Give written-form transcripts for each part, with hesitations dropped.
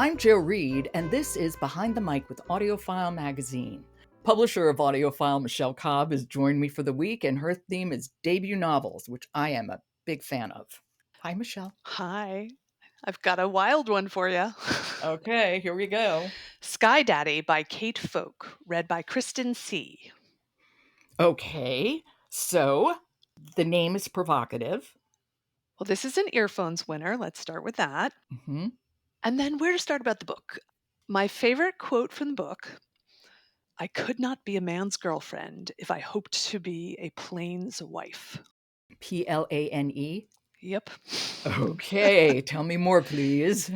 I'm Joe Reed, and this is Behind the Mic with AudioFile magazine. Publisher of AudioFile, Michele Cobb, has joined me for the week, and her theme is debut novels, which I am a big fan of. Hi, Michele. Hi. I've got a wild one for you. Okay, here we go. Sky Daddy by Kate Folk, read by Kristen Sieh. Okay, so the name is provocative. Well, this is an earphones winner. Let's start with that. Mm-hmm. And then where to start about the book. My favorite quote from the book: I could not be a man's girlfriend if I hoped to be a plane's wife. Plane. Yep. Okay, tell me more, please.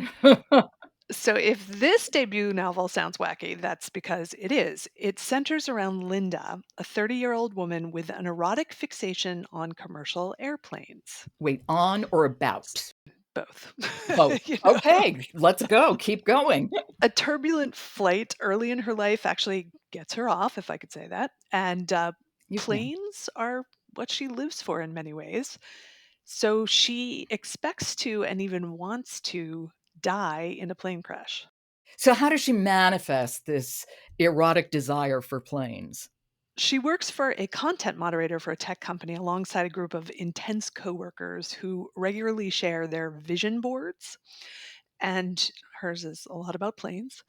So if this debut novel sounds wacky, that's because it is. It centers around Linda, a 30-year-old woman with an erotic fixation on commercial airplanes. Wait, on or about? Both. Both. You know, Okay, let's go. Keep going. a turbulent flight early in her life actually gets her off, if I could say that. And You can. planes are what she lives for in many ways. So she expects to and even wants to die in a plane crash. So how does she manifest this erotic desire for planes? She works for a content moderator for a tech company alongside a group of intense coworkers who regularly share their vision boards. And hers is a lot about planes.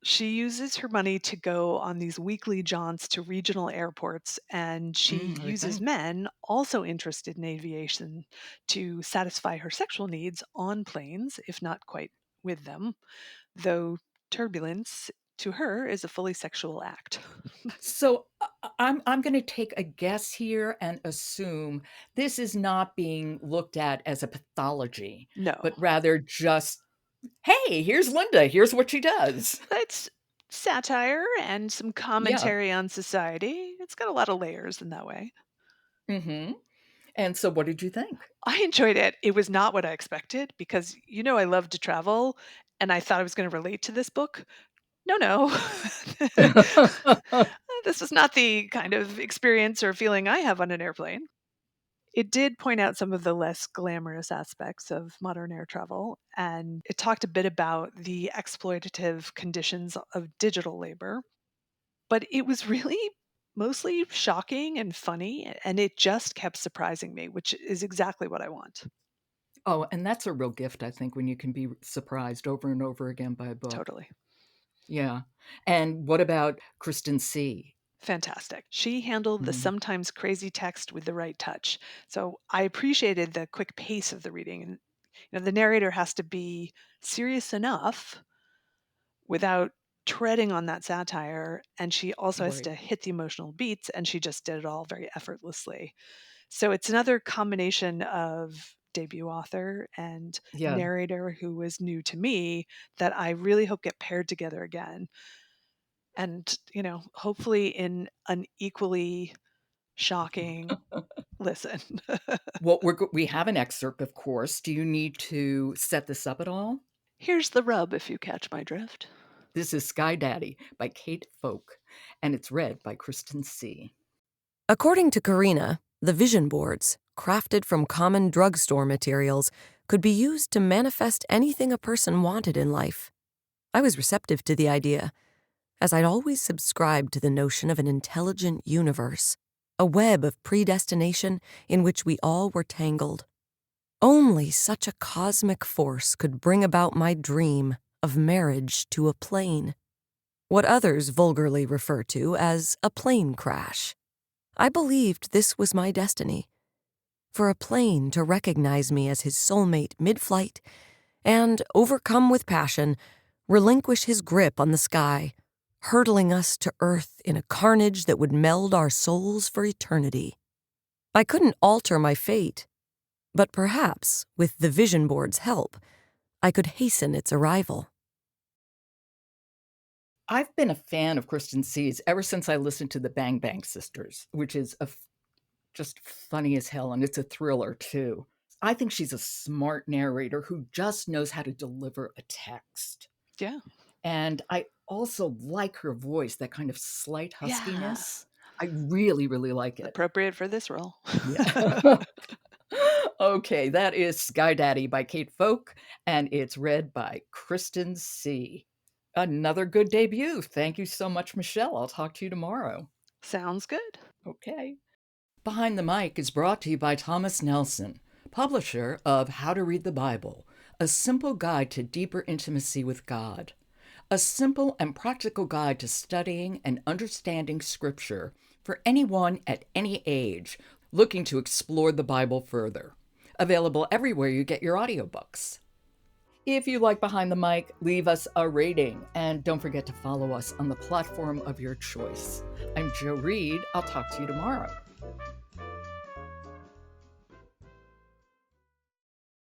She uses her money to go on these weekly jaunts to regional airports, and she uses Okay. men also interested in aviation to satisfy her sexual needs on planes, if not quite with them, though turbulence to her is a fully sexual act. So I'm going to take a guess here and assume this is not being looked at as a pathology, No, but rather just, hey, here's Linda. Here's what she does. it's satire and some Yeah. commentary on society. It's got a lot of layers in that way. Mm-hmm. And so what did you think? I enjoyed it. It was not what I expected because, I love to travel and I thought I was going to relate to this book. No, no. This is not the kind of experience or feeling I have on an airplane. It did point out some of the less glamorous aspects of modern air travel, and it talked a bit about the exploitative conditions of digital labor. But it was really mostly shocking and funny, and it just kept surprising me, which is exactly what I want. Oh, and that's a real gift, I think, when you can be surprised over and over again by a book. Totally. Yeah. And what about Kristen Sieh? Fantastic. She handled the Mm, sometimes crazy text with the right touch. So I appreciated the quick pace of the reading. And the narrator has to be serious enough without treading on that satire. And she also has right. to hit the emotional beats, and she just did it all very effortlessly. So it's another combination of debut author and Yeah. narrator who was new to me that I really hope get paired together again. And, hopefully in an equally shocking listen. Well, we have an excerpt, of course. Do you need to set this up at all? Here's the rub, if you catch my drift. This is Sky Daddy by Kate Folk, and it's read by Kristen Sieh. According to Karina, the vision boards, crafted from common drugstore materials, could be used to manifest anything a person wanted in life. I was receptive to the idea, as I'd always subscribed to the notion of an intelligent universe, a web of predestination in which we all were tangled. Only such a cosmic force could bring about my dream of marriage to a plane, what others vulgarly refer to as a plane crash. I believed this was my destiny, for a plane to recognize me as his soulmate mid-flight and, overcome with passion, relinquish his grip on the sky, hurtling us to earth in a carnage that would meld our souls for eternity. I couldn't alter my fate, but perhaps, with the vision board's help, I could hasten its arrival. I've been a fan of Kristen Sieh's ever since I listened to the Bang Bang Sisters, which is just funny as hell, and it's a thriller too. I think she's a smart narrator who just knows how to deliver a text. Yeah. And I also like her voice, that kind of slight Yeah. huskiness. I really, really like it. Appropriate for this role. Yeah. Okay, that is Sky Daddy by Kate Folk, and it's read by Kristen Sieh. Another good debut. Thank you so much, Michele. I'll talk to you tomorrow. Sounds good. Okay. Behind the Mic is brought to you by Thomas Nelson, publisher of How to Read the Bible, a simple guide to deeper intimacy with God. A simple and practical guide to studying and understanding Scripture for anyone at any age looking to explore the Bible further. Available everywhere you get your audiobooks. If you like Behind the Mic, leave us a rating, and don't forget to follow us on the platform of your choice. I'm Jo Reed. I'll talk to you tomorrow.